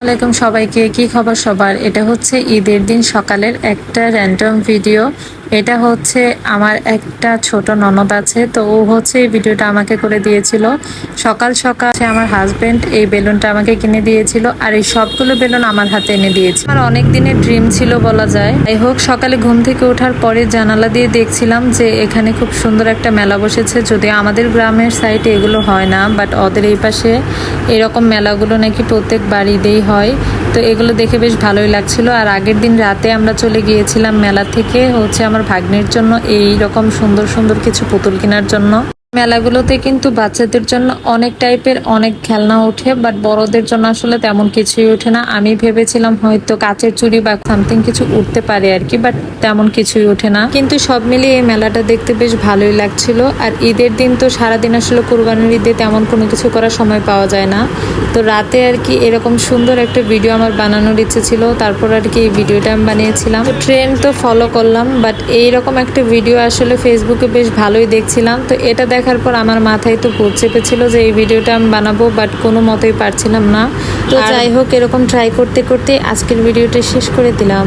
আসসালামাইকুম সবাইকে, কি খবর সবার? এটা হচ্ছে ঈদের দিন সকালের একটা র্যান্ডম ভিডিও। এটা হচ্ছে আমার একটা ছোট ননদ আছে, তো ও হচ্ছে এই ভিডিওটা আমাকে করে দিয়েছিল। সকাল সকাল আমার হাজবেন্ড এই বেলুনটা আমাকে কিনে দিয়েছিল, আর এই সবগুলো বেলুন আমার হাতে এনে দিয়েছে। আমার অনেক দিনের ড্রিম ছিল বলা যায়। যাই হোক, সকালে ঘুম থেকে ওঠার পরে জানালা দিয়ে দেখছিলাম যে এখানে খুব সুন্দর একটা মেলা বসেছে। যদিও আমাদের গ্রামের সাইডে এগুলো হয় না, বাট ওদের এই পাশে এরকম মেলাগুলো নাকি প্রত্যেক বাড়িতেই হয়। তো এগুলো দেখে বেশ ভালোই লাগছিল। আর আগের দিন রাতে আমরা চলে গিয়েছিলাম মেলা থেকে হচ্ছে আমার ভাগ্নের জন্য এই রকম সুন্দর সুন্দর কিছু পুতুল কেনার জন্য। মেলাগুলোতে কিন্তু বাচ্চাদের জন্য অনেক টাইপের অনেক খেলনা ওঠে, বাট বড়দের জন্য আসলে তেমন কিছুই ওঠে না। আমি ভেবেছিলাম হয়তো কাচের চুড়ি বা সামথিং কিছু উঠতে পারে আর কি, বাট তেমন কিছুই ওঠে না। কিন্তু সব মিলিয়ে এই মেলাটা দেখতে বেশ ভালোই লাগছিল। আর ঈদের দিন তো সারাদিন আসলে কুরবানির ঈদে তেমন কোনো কিছু করার সময় পাওয়া যায় না। তো রাতে আর কি এরকম সুন্দর একটা ভিডিও আমার বানানোর ইচ্ছে ছিল, তারপর আর কি এই ভিডিওটা আমি বানিয়েছিলাম। তো ট্রেন্ড তো ফলো করলাম, বাট এইরকম একটা ভিডিও আসলে ফেসবুকে বেশ ভালোই দেখছিলাম। তো এটা দেখার পর আমার মাথায় তো ভূত চেপেছিল যে এই ভিডিওটা আমি বানাবো, বাট কোনো মতেই পারছিলাম না। তো যাই হোক, এরকম ট্রাই করতে করতে আজকের ভিডিওটা শেষ করে দিলাম।